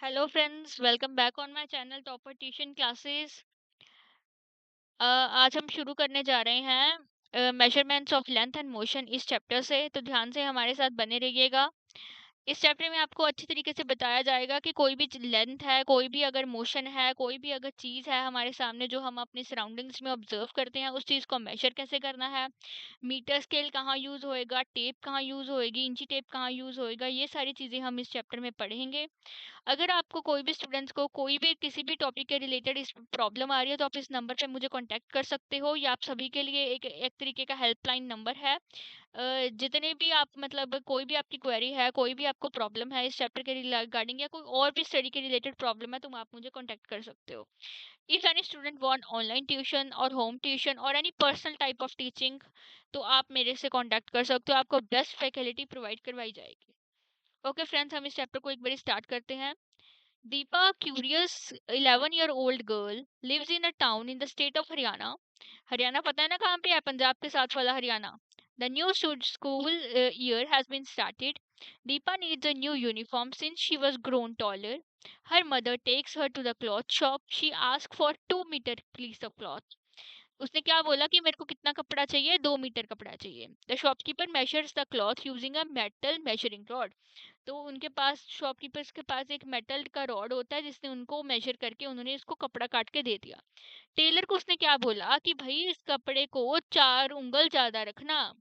Hello friends, welcome back on my channel topper tuition classes. आज हम शुरू करने जा रहे हैं measurements of length and motion इस चैप्टर से। तो ध्यान से हमारे साथ बने रहिएगा। इस चैप्टर में आपको अच्छी तरीके से बताया जाएगा कि कोई भी लेंथ है, कोई भी अगर मोशन है, कोई भी अगर चीज़ है हमारे सामने जो हम अपनी सराउंडिंग्स में ऑब्जर्व करते हैं, उस चीज़ को मेजर कैसे करना है। मीटर स्केल कहाँ यूज़ होएगा, टेप कहाँ यूज़ होएगी, इंची टेप कहाँ यूज़ होएगा, ये सारी चीज़ें हम इस चैप्टर में पढ़ेंगे। अगर आपको कोई भी स्टूडेंट्स को कोई भी किसी भी टॉपिक के रिलेटेड इस प्रॉब्लम आ रही है तो आप इस नंबर पे मुझे कांटेक्ट कर सकते हो। या आप सभी के लिए एक एक तरीके का हेल्पलाइन नंबर है। जितने भी आप मतलब कोई भी आपकी क्वेरी है, कोई भी आपको प्रॉब्लम है इस चैप्टर के रिगार्डिंग या कोई और भी स्टडी के रिलेटेड प्रॉब्लम है, तो आप मुझे कांटेक्ट कर सकते हो। If any student want online tuition और होम ट्यूशन और any personal type of teaching, तो आप मेरे से कांटेक्ट कर सकते हो। आपको बेस्ट फैसिलिटी प्रोवाइड करवाई जाएगी। ओके फ्रेंड्स, हम इस चैप्टर को एक बार स्टार्ट करते हैं। Deepa, curious 11-year-old girl, lives in a town in the state of Haryana. Haryana पता है ना कहाँ पे है? पंजाब के साथ वाला Haryana. The new school year has been started. Deepa needs a new uniform since she was grown taller. Her mother takes her to the cloth shop. She asks for 2 meter piece of cloth. उसने क्या बोला कि मेरे को कितना कपड़ा चाहिए? 2 metre कपड़ा चाहिए। The shopkeeper measures the cloth using a metal measuring rod. तो उनके पास शॉपकीपर्स के पास एक मेटल का रॉड होता है जिसने उनको मेजर करके उन्होंने इसको कपड़ा काट के दे दिया। टेलर को उसने क्या बोला कि भाई इस कपड़े को 4 उंगल ज्यादा रखना।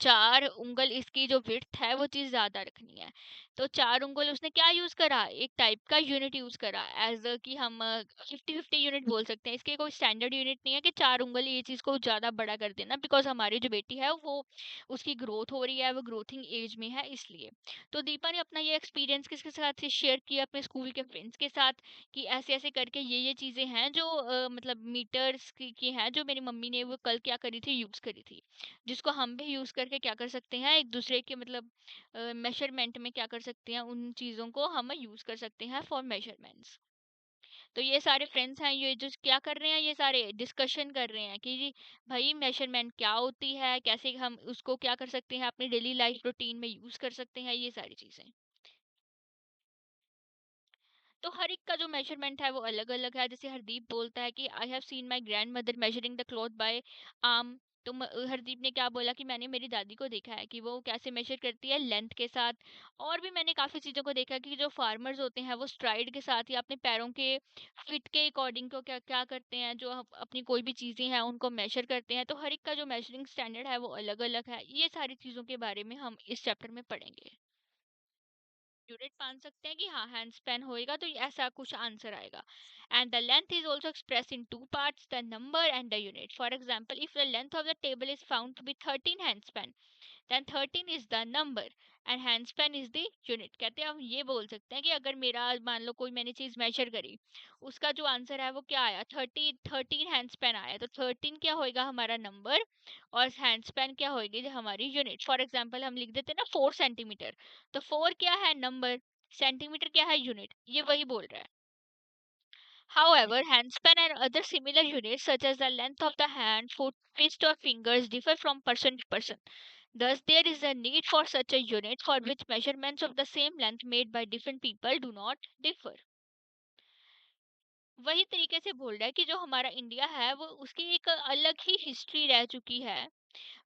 4 उंगल इसकी जो विड्थ है वो चीज ज्यादा रखनी है। तो 4 उंगल उसने क्या यूज करा? एक टाइप का यूनिट यूज करा। एज कि हम 50-50 यूनिट बोल सकते हैं। इसके कोई स्टैंडर्ड यूनिट नहीं है कि 4 उंगल ये चीज को ज्यादा बड़ा कर देना, बिकॉज हमारी जो बेटी है वो उसकी ग्रोथ हो रही है, वो ग्रोथिंग एज में है, इसलिए। तो दीपा ने अपना ये एक्सपीरियंस किसके साथ शेयर किया? अपने स्कूल के फ्रेंड्स के साथ कि ऐसे ऐसे करके ये चीजें हैं जो मतलब मीटर्स की हैं, जो मेरी मम्मी ने वो कल क्या करी थी, यूज करी थी, जिसको हम भी यूज करके क्या कर सकते हैं, एक दूसरे के मतलब मेजरमेंट में क्या कर सकते हैं, उन चीजों को हम यूज कर सकते हैं फॉर मेजरमेंट्स। तो ये सारे फ्रेंड्स हैं, ये जो क्या कर रहे हैं, ये सारे डिस्कशन कर रहे हैं कि जी भाई मेजरमेंट क्या होती है, कैसे हम उसको क्या कर सकते हैं, अपनी डेली लाइफ रूटीन में यूज कर सकते हैं, ये सारी चीजें। तो हर एक का जो मेजरमेंट है वो अलग अलग है। जैसे हरदीप बोलता है कि I have seen my grandmother measuring the cloth by arm. तो हरदीप ने क्या बोला कि मैंने मेरी दादी को देखा है कि वो कैसे मेजर करती है, लेंथ के साथ। और भी मैंने काफी चीजों को देखा कि जो फार्मर्स होते हैं वो स्ट्राइड के साथ या अपने पैरों के फिट के अकॉर्डिंग को क्या क्या करते हैं, जो अपनी कोई भी चीजें हैं उनको मेजर करते हैं। तो हर एक का जो मेजरिंग स्टैंडर्ड है वो अलग अलग है। ये सारी चीजों के बारे में हम इस चैप्टर में पढ़ेंगे। यूनिट मान सकते हैं कि हाँ हैंड स्पैन होएगा, तो ऐसा कुछ आंसर आएगा। And the length is also express in two parts, the number and the unit. For example, if the length of the table is found to be 13 hand span, then 13 is the number and hand span is the unit. कहते हैं हम ये बोल सकते हैं कि अगर मेरा मान लो कोई मैंने चीज मेजर करी, उसका जो आंसर है वो क्या आया, 13 हैंड स्पैन आया, तो 13 क्या होएगा हमारा नंबर, और हैंड स्पैन क्या होगी जो हमारी यूनिट। फॉर एग्जाम्पल हम लिख देते हैं ना 4 सेंटीमीटर, तो 4 क्या है नंबर, सेंटीमीटर क्या है यूनिट, ये वही बोल रहा है। However, handspan and other similar units such as the length of the hand, foot, fist or fingers differ from person to person. Thus, there is a need for such a unit for which measurements of the same length made by different people do not differ. वही तरीके से बोल रहा है कि जो हमारा India है वो उसकी एक अलग ही हिस्ट्री रह चुकी है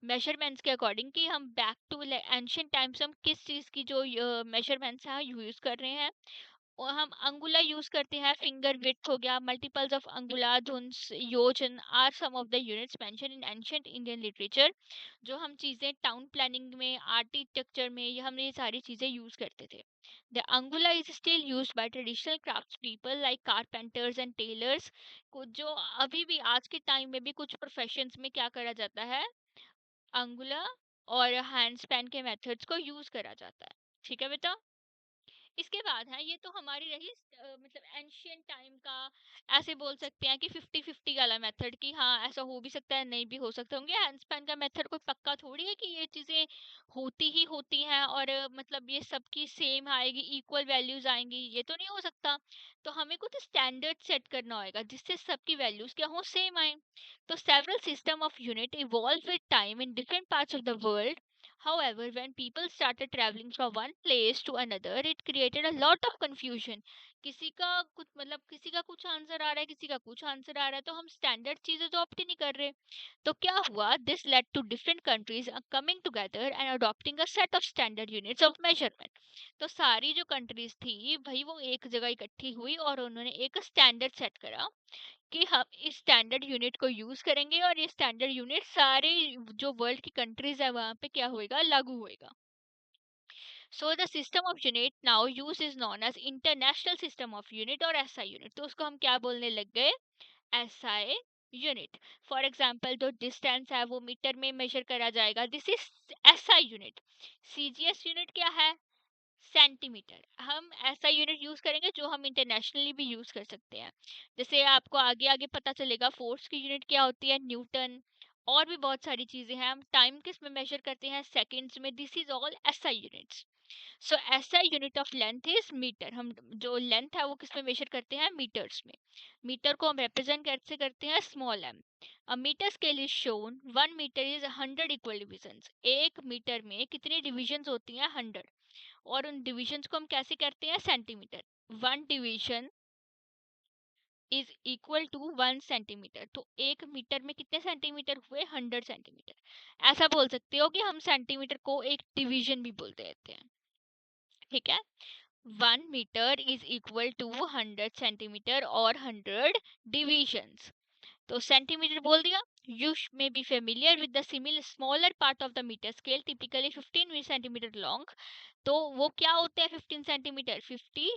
मेजरमेंट्स के अकॉर्डिंग, कि हम बैक टू एंशियंट टाइम्स हम किस चीज़ की जो मेजरमेंट्स हैं यूज़ कर रहे हैं। और हम अंगुला यूज करते हैं, फिंगर विड्थ हो गया, मल्टीपल्स ऑफ अंगुला, धुंस, योजन are some of the units mention in ancient Indian literature. जो हम चीजें टाउन प्लानिंग में, आर्किटेक्चर में, ये हम ये सारी चीजें यूज करते थे। द अंगुला is still used by traditional crafts people like carpenters and tailors. जो अभी भी आज के टाइम में भी कुछ प्रोफेशंस में क्या करा जाता है, अंगुला और हैंड स्पैन के मेथड्स को यूज करा जाता है। ठीक है बेटा। इसके बाद है, ये तो हमारी रही मतलब एंशियंट टाइम का, ऐसे बोल सकते हैं कि 50-50 वाला मेथड, कि हाँ ऐसा हो भी सकता है, नहीं भी हो सकता होंगे। हैंडस्पैन का मेथड कोई पक्का थोड़ी है कि ये चीजें होती ही होती हैं और मतलब ये सबकी सेम आएगी, इक्वल वैल्यूज आएंगी, ये तो नहीं हो सकता। तो हमें कुछ स्टैंडर्ड सेट करना होगा जिससे सबकी वैल्यूज क्या हो, सेम आए। तो several system of unit evolve with time in different parts of the world. However, when people started traveling from one place to another, it created a lot of confusion. किसी का कुछ मतलब किसी का कुछ आंसर आ रहा है, किसी का कुछ आंसर आ रहा है, तो हम स्टैंडर्ड चीजें तो ऑप्ट ही नहीं कर रहे। तो क्या हुआ, this led to different countries coming together and adopting a set of standard units of measurement. तो सारी जो कंट्रीज थी भाई वो एक जगह इकट्ठी हुई और उन्होंने एक स्टैंडर्ड सेट करा कि हम इस स्टैंडर्ड यूनिट को यूज करेंगे और ये स्टैंडर्ड यूनिट सारे जो वर्ल्ड की कंट्रीज है वहां पे क्या होएगा, लागू होएगा। So the system of unit now use is known as international system of unit और एसआई यूनिट। तो उसको हम क्या बोलने लग गए, एसआई यूनिट। फॉर एग्जाम्पल जो डिस्टेंस है वो मीटर में मेजर करा जाएगा, this is SI unit. CGS unit क्या है, सेंटीमीटर। हम ऐसा यूनिट यूज करेंगे जो हम इंटरनेशनली भी यूज कर सकते हैं। जैसे आपको आगे आगे पता चलेगा फोर्स की यूनिट क्या होती है, न्यूटन। और भी बहुत सारी चीजें हैं। हम टाइम किस में मेजर करते हैं, सेकंड्स में। This is all SI units. So SI unit of length is metre. हम जो लेंथ है वो किस में मेजर करते हैं, मीटर्स में। मीटर को हम रिप्रेजेंट कैसे करते हैं, small m. A metre scale is shown 1 metre is 100 equal divisions. एक मीटर में कितनी डिविजन्स होती हैं, 100। और उन डिविजन्स को हम कैसे करते हैं, centimetre. 1 division is equal to 1 centimetre. तो एक मीटर में कितने सेंटीमीटर हुए, 100 सेंटीमीटर। ऐसा बोल सकते हो कि हम सेंटीमीटर को एक डिवीजन भी बोलते रहते हैं। ठीक है, 1 metre is equal to 100 centimetre और 100 डिविजन्स। तो सेंटीमीटर बोल दिया। You may be familiar with the similar smaller part of the metre scale, typically 15 centimetre long. तो वो क्या होते हैं 15 सेंटीमीटर, 50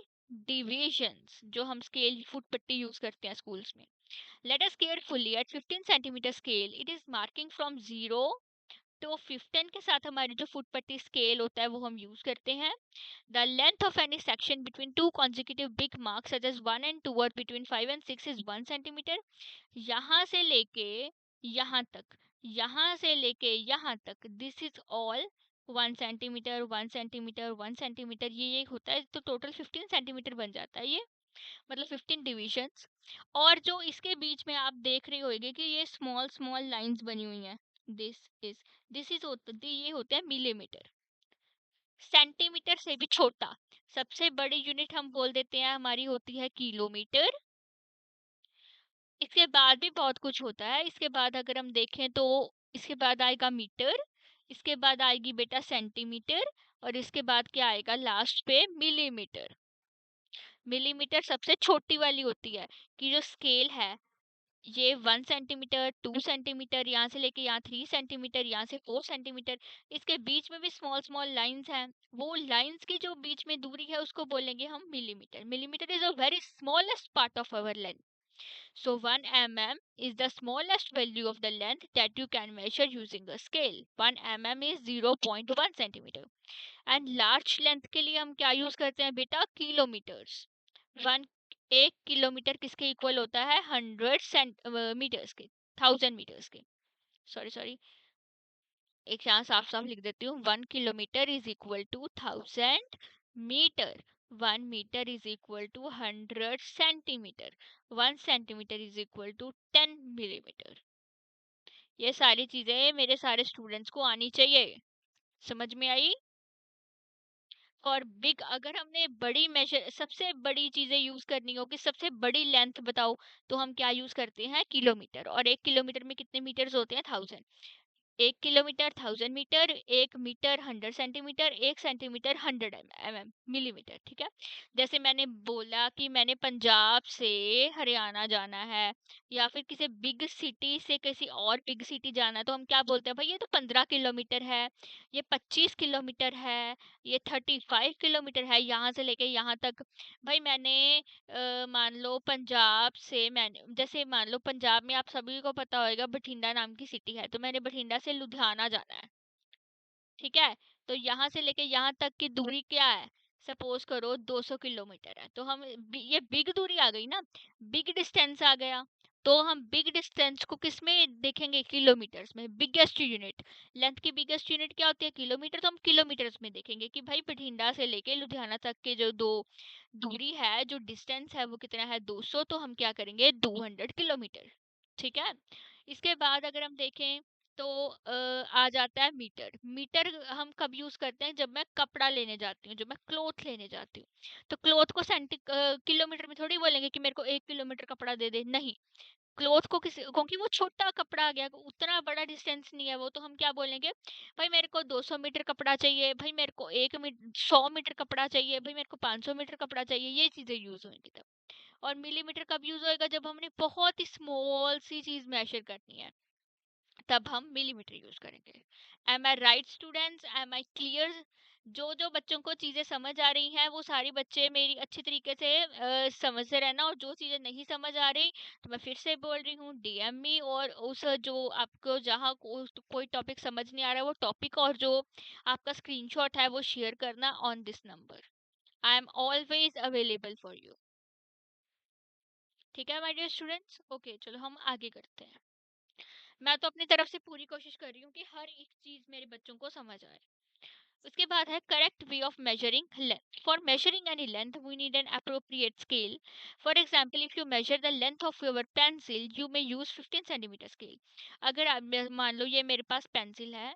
डिविजन्स, जो हम स्केल फुट पट्टी यूज करते हैं स्कूल्स में। Let us carefully at 15 centimetre scale, it is marking from 0 तो 15 के साथ हमारी जो फुट पट्टी स्केल होता है वो हम यूज करते हैं। The length of any section between two consecutive big marks such as 1 and 2 और बिटवीन 5 and 6 इज 1 सेंटीमीटर। यहाँ से लेके यहाँ तक, यहाँ से लेके यहाँ तक, this is all 1 centimetre, 1 centimetre, 1 centimetre. ये होता है तो टोटल 15 सेंटीमीटर बन जाता है ये, मतलब 15 डिविजन्स। और जो इसके बीच में आप देख रहे होंगे कि ये स्मॉल स्मॉल लाइंस बनी हुई हैं, दिस इज ये होते हैं मिलीमीटर। सेंटीमीटर से भी छोटा सबसे बड़ी यूनिट हम बोल देते हैं हमारी होती है किलोमीटर। इसके बाद भी बहुत कुछ होता है। इसके बाद अगर हम देखें तो इसके बाद आएगा मीटर, इसके बाद आएगी बेटा सेंटीमीटर, और इसके बाद क्या आएगा लास्ट पे, मिलीमीटर। मिलीमीटर सबसे छोटी वाली होती है कि जो स्केल है ये 1 सेंटीमीटर, 2 सेंटीमीटर, यहाँ से लेके यहाँ 3 सेंटीमीटर, यहाँ से 4 सेंटीमीटर। इसके बीच में भी स्मॉल स्मॉल लाइंस हैं, वो लाइंस की जो बीच में दूरी है उसको बोलेंगे हम millimetre. Millimetre is a very smallest part of our length. So 1 mm is the smallest value of the length that you can measure using a scale. 1 mm is 0.1 centimeter. And large length के लिए हम क्या use करते हैं बेटा, kilometres. One 1 kilometre किसके equal होता है, 100 मीटर्स के, 1000 मीटर्स के। सॉरी सॉरी, एक यहाँ साफ साफ लिख देती हूँ, 1 kilometre is equal to 1000 metre. 1 metre is equal to 100 centimetre. 1 centimetre is equal to 10 millimetre. ये सारी चीजें मेरे सारे स्टूडेंट्स को आनी चाहिए। समझ में आई। और बिग, अगर हमने बड़ी मेजर सबसे बड़ी चीजें यूज करनी हो कि सबसे बड़ी लेंथ बताओ, तो हम क्या यूज करते हैं, किलोमीटर। और 1 किलोमीटर में कितने मीटर्स होते हैं, 1000। 1 kilometre 1000 metre, 1 metre 100 centimetre, 1 centimetre 100 mm millimetre. ठीक है, जैसे मैंने बोला कि मैंने पंजाब से हरियाणा जाना है, या फिर किसी बिग सिटी से किसी और बिग सिटी जाना है, तो हम क्या बोलते हैं भाई, ये तो 15 किलोमीटर है, ये 25 किलोमीटर है, ये 35 किलोमीटर है यहाँ से लेके यहाँ तक। भाई मैंने मान लो पंजाब से, मैंने जैसे मान लो पंजाब में आप सभी को पता होगा बठिंडा नाम की सिटी है, तो मैंने बठिंडा से लुधियाना जाना है। ठीक है, तो यहाँ से लेके यहाँ तक की दूरी क्या है, सपोज करो 200 किलोमीटर है। तो हम ये बिग दूरी आ गई ना, बिग डिस्टेंस आ गया। तो हम बिग डिस्टेंस को किस में देखेंगे, किलोमीटर्स में। बिगेस्ट यूनिट, लेंथ की बिगेस्ट यूनिट क्या होती है, किलोमीटर। तो हम किलोमीटर्स में देखेंगे कि भाई बठिंडा से लेके लुधियाना तक के जो दो दूरी है, जो डिस्टेंस है वो कितना है, 200। तो हम क्या करेंगे, 200 किलोमीटर। ठीक है, इसके बाद अगर हम देखें तो आ जाता है मीटर। मीटर हम कब यूज करते हैं, जब मैं कपड़ा लेने जाती हूँ, जब मैं क्लोथ लेने जाती हूँ। तो क्लोथ को किलोमीटर में थोड़ी बोलेंगे कि मेरे को 1 किलोमीटर कपड़ा दे दे, नहीं। क्लोथ को किसी, क्योंकि वो छोटा कपड़ा आ गया, उतना बड़ा डिस्टेंस नहीं है वो, तो हम क्या बोलेंगे, भाई मेरे को 200 मीटर कपड़ा चाहिए, भाई मेरे को 100 मीटर कपड़ा चाहिए, भाई मेरे को 500 मीटर कपड़ा चाहिए, ये चीजें यूज होंगी तब। और मिलीमीटर कब यूज होएगा, जब हमने बहुत ही स्मॉल सी चीज मेजर करनी है, तब हम मिलीमीटर यूज करेंगे। Am I right students, am I clear? जो जो बच्चों को चीजें समझ आ रही हैं वो सारी बच्चे मेरी अच्छी तरीके से समझते रहना, और जो चीजें नहीं समझ आ रही तो मैं फिर से बोल रही हूँ, डीएम मी, और उस जो आपको जहाँ कोई टॉपिक समझ नहीं आ रहा है वो टॉपिक और जो आपका स्क्रीनशॉट है वो शेयर करना on this number. I am always available for you. ठीक है माय डियर स्टूडेंट्स, ओके चलो हम आगे करते हैं। मैं तो अपनी तरफ से पूरी कोशिश कर रही हूँ कि हर एक चीज मेरे बच्चों को समझ आए। उसके बाद है correct way of measuring length. For measuring any length we need an appropriate scale. For example, if you measure the length of your pencil you may use 15 centimetre scale. अगर आप मान लो ये मेरे पास पेंसिल है,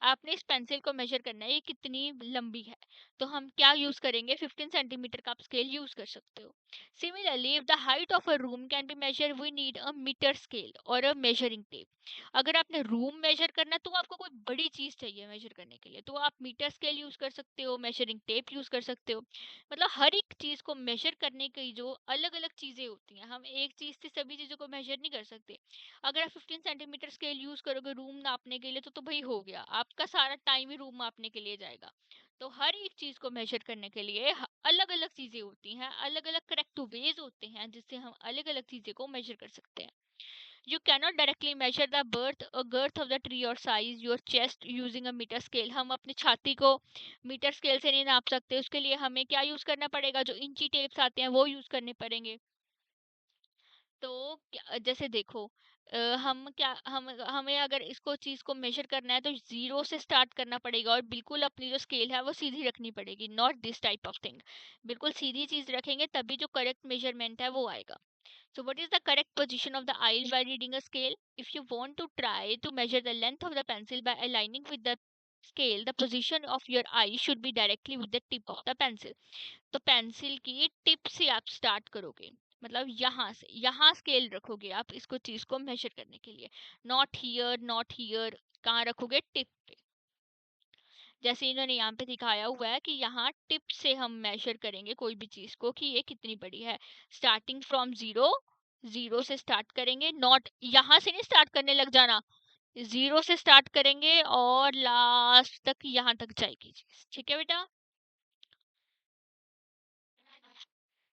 आपने इस पेंसिल को major करना है ये कितनी लंबी है, तो हम क्या यूज करेंगे, 15 सेंटीमीटर का आप स्केल यूज कर सकते हो। Similarly if the height of a room can be measure we need a metre scale और अ मेजरिंग टेप। अगर आपने रूम मेजर करना है तो आपको कोई बड़ी चीज चाहिए मेजर करने के लिए, तो आप मीटर स्केल यूज कर सकते हो, मेजरिंग टेप यूज कर सकते हो। मतलब हर एक चीज को मेजर करने की जो अलग अलग चीजें होती हैं, हम एक चीज से सभी चीजों को मेजर नहीं कर सकते। अगर आप 15 सेंटीमीटर स्केल यूज करोगे रूम नापने के लिए तो भाई हो गया, आपका सारा टाइम ही रूम मापने के लिए जाएगा। तो हर एक चीज को मेजर करने के लिए अलग अलग चीजें होती हैं, अलग अलग करेक्ट वेज होते हैं जिससे हम अलग अलग चीजें को मेजर कर सकते हैं। You cannot directly measure the girth of the tree or size your chest using a meter scale. हम अपनी छाती को मीटर स्केल से नहीं नाप सकते, उसके लिए हमें क्या यूज करना पड़ेगा, जो इंची टेप्स आते हैं वो यूज करने पड़ेंगे। तो जैसे देखो, हम क्या हम हमें अगर इसको चीज को मेजर करना है तो जीरो से स्टार्ट करना पड़ेगा, और बिल्कुल अपनी जो स्केल है वो सीधी रखनी पड़ेगी, not this type of thing. बिल्कुल सीधी चीज रखेंगे तभी जो करेक्ट मेजरमेंट है वो आएगा। So what is the correct position of the eye by reading a scale? If you want to try to measure the length of the pencil by aligning with the scale, the position of your eye should be directly with the tip of the pencil. तो pencil की tip से आप start करोगे, मतलब यहाँ से यहाँ scale रखोगे आप इसको चीज को मेजर करने के लिए। नॉट हियर, नॉट हियर, कहाँ रखोगे, टिप पे। जैसे इन्होंने यहाँ पे दिखाया हुआ है कि यहाँ टिप से हम मेजर करेंगे कोई भी चीज को कि ये कितनी बड़ी है। स्टार्टिंग फ्रॉम जीरो, जीरो से स्टार्ट करेंगे, नॉट यहाँ से नहीं स्टार्ट करने लग जाना, जीरो से स्टार्ट करेंगे और लास्ट तक यहाँ तक जाएगी चीज। ठीक है बेटा।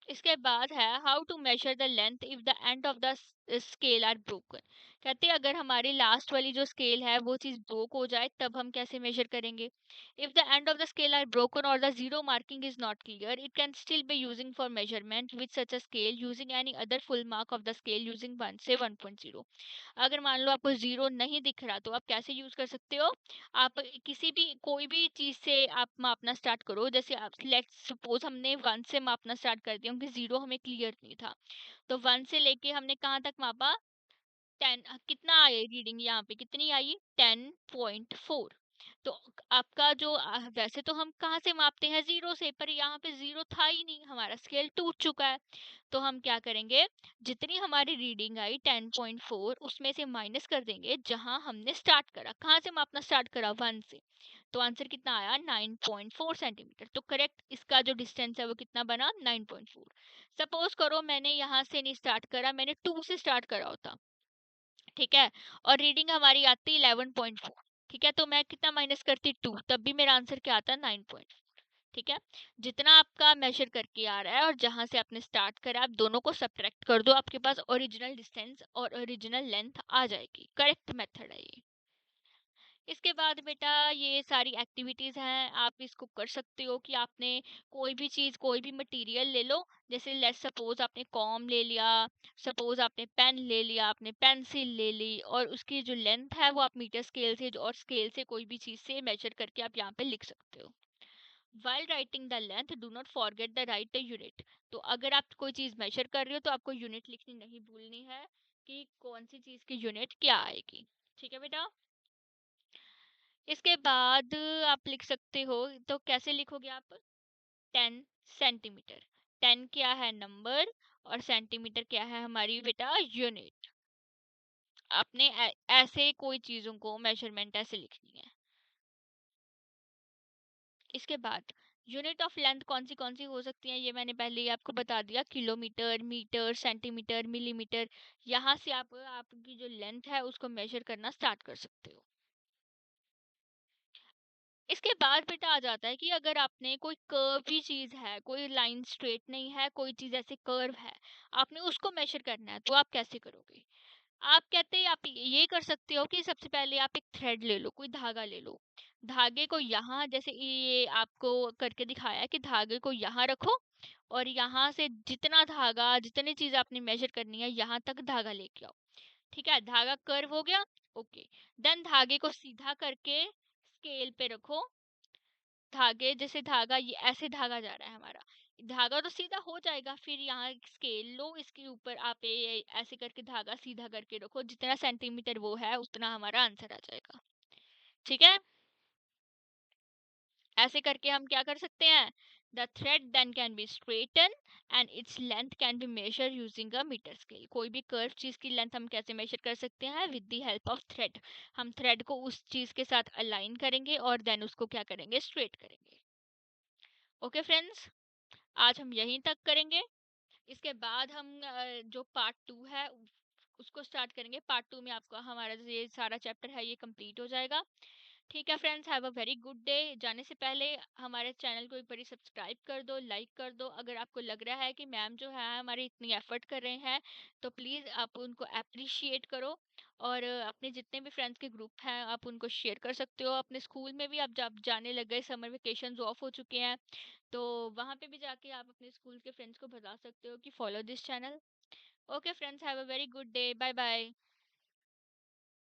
इसके बाद है how to measure the length if the end of the scale are broken. कहते हैं अगर हमारी लास्ट वाली जो स्केल है वो चीज ब्रोक हो जाए तब हम कैसे मेजर करेंगे। If the end of the scale are broken और the zero marking is not clear it can still be using for measurement with such a scale using any other full mark of the scale using 1 से 1.0। अगर मान लो आपको zero नहीं दिख रहा तो आप कैसे यूज कर सकते हो, आप किसी भी कोई भी चीज से आप मापना स्टार्ट करो। जैसे आप लेट्स सपोज हमने 1 से मापना स्टार्ट कर दिया क्योंकि जीरो हमें क्लियर नहीं था, तो 1 से लेके हमने कहाँ तक मापा, 10। कितना आई रीडिंग यहाँ पे, कितनी आई, 10.4। तो आपका जो वैसे तो हम कहाँ से मापते हैं, जीरो से, पर यहाँ पे जीरो था ही नहीं, हमारा स्केल टूट चुका है। तो हम क्या करेंगे, जितनी हमारी रीडिंग आई 10.4 उसमें से माइनस कर देंगे जहां हमने स्टार्ट करा, कहाँ से मापना स्टार्ट करा, 1 से। तो आंसर कितना आया, 9.4 सेंटीमीटर। तो करेक्ट इसका जो डिस्टेंस है वो कितना बना, 9.4। सपोज करो मैंने यहाँ से नहीं स्टार्ट करा, मैंने 2 से स्टार्ट करा होता, ठीक है, और रीडिंग हमारी आती 11.4, ठीक है, तो मैं कितना माइनस करती, 2, तब भी मेरा आंसर क्या आता, 9.4। ठीक है, जितना आपका मेजर करके आ रहा है और जहां से आपने स्टार्ट करा आप दोनों को सब्ट्रैक्ट कर दो, आपके पास ओरिजिनल डिस्टेंस और ओरिजिनल लेंथ आ जाएगी। करेक्ट मेथड है ये। इसके बाद बेटा ये सारी एक्टिविटीज हैं, आप इसको कर सकते हो कि आपने कोई भी चीज कोई भी मटेरियल ले लो। जैसे लेट्स सपोज आपने कॉम ले लिया, सपोज आपने पेन ले लिया, आपने पेंसिल ले ली, और उसकी जो लेंथ है वो आप मीटर स्केल से और स्केल से कोई भी चीज से मेजर करके आप यहाँ पे लिख सकते हो। While writing the length, do not forget the write the unit। तो अगर आप कोई चीज मेजर कर रहे हो तो आपको यूनिट लिखनी नहीं भूलनी है कि कौन सी चीज की यूनिट क्या आएगी। ठीक है बेटा। इसके बाद आप लिख सकते हो, तो कैसे लिखोगे आप? 10 सेंटीमीटर। 10 क्या है? नंबर। और सेंटीमीटर क्या है? हमारी बेटा यूनिट। आपने ऐसे कोई चीजों को मेजरमेंट ऐसे लिखनी है। इसके बाद यूनिट ऑफ लेंथ कौन सी हो सकती है, ये मैंने पहले ही आपको बता दिया। Kilometre, metre, centimetre, millimetre. यहाँ से आप आपकी जो लेंथ है उसको मेजर करना स्टार्ट कर सकते हो। इसके बाद बेटा आ जाता है कि अगर आपने कोई कर्वी चीज है, कोई लाइन स्ट्रेट नहीं है, कोई चीज ऐसे कर्व है, आपने उसको मेजर करना है, तो आप कैसे करोगे? आप कहते हैं आप ये कर सकते हो कि सबसे पहले आप एक थ्रेड ले लो, कोई धागा ले लो। धागे को यहाँ, जैसे ये आपको करके दिखाया है कि धागे को यहाँ रखो, और यहाँ से जितना धागा, जितनी चीज आपने मेजर करनी है यहाँ तक धागा लेके आओ। ठीक है, धागा कर्व हो गया। ओके। देन धागे को सीधा करके स्केल पे रखो। धागे जैसे धागा, ये ऐसे धागा जा रहा है हमारा, धागा तो सीधा हो जाएगा। फिर यहाँ एक स्केल लो, इसके ऊपर आप ये ऐसे करके धागा सीधा करके रखो, जितना सेंटीमीटर वो है उतना हमारा आंसर आ जाएगा। ठीक है, ऐसे करके हम क्या कर सकते हैं? The thread then can be straighten and its length can be measure using a metre scale. कोई भी कर्व चीज की लेंथ हम कैसे मेजर कर सकते हैं? With the help of thread. हम थ्रेड को उस चीज के साथ अलाइन करेंगे और देन उसको क्या करेंगे? स्ट्रेट करेंगे। ओके फ्रेंड्स, आज हम यहीं तक करेंगे। इसके बाद हम जो पार्ट 2 है उसको स्टार्ट करेंगे। पार्ट 2 में आपका हमारा जो ये सारा चैप्टर है ये कंप्लीट हो जाएगा। ठीक है friends, have a very good day. जाने से पहले हमारे चैनल को एक बार सब्सक्राइब कर दो, लाइक कर दो। अगर आपको लग रहा है कि मैम जो है हमारे इतनी एफर्ट कर रहे हैं, तो प्लीज़ आप उनको अप्रिशिएट करो। और अपने जितने भी फ्रेंड्स के ग्रुप हैं आप उनको शेयर कर सकते हो। अपने स्कूल में भी आप जब जाने लग गए, समर वेकेशन ऑफ हो चुके हैं, तो वहाँ पे भी जाके आप अपने स्कूल के फ्रेंड्स को बता सकते हो कि follow this channel. Okay friends, have a very good day, bye bye.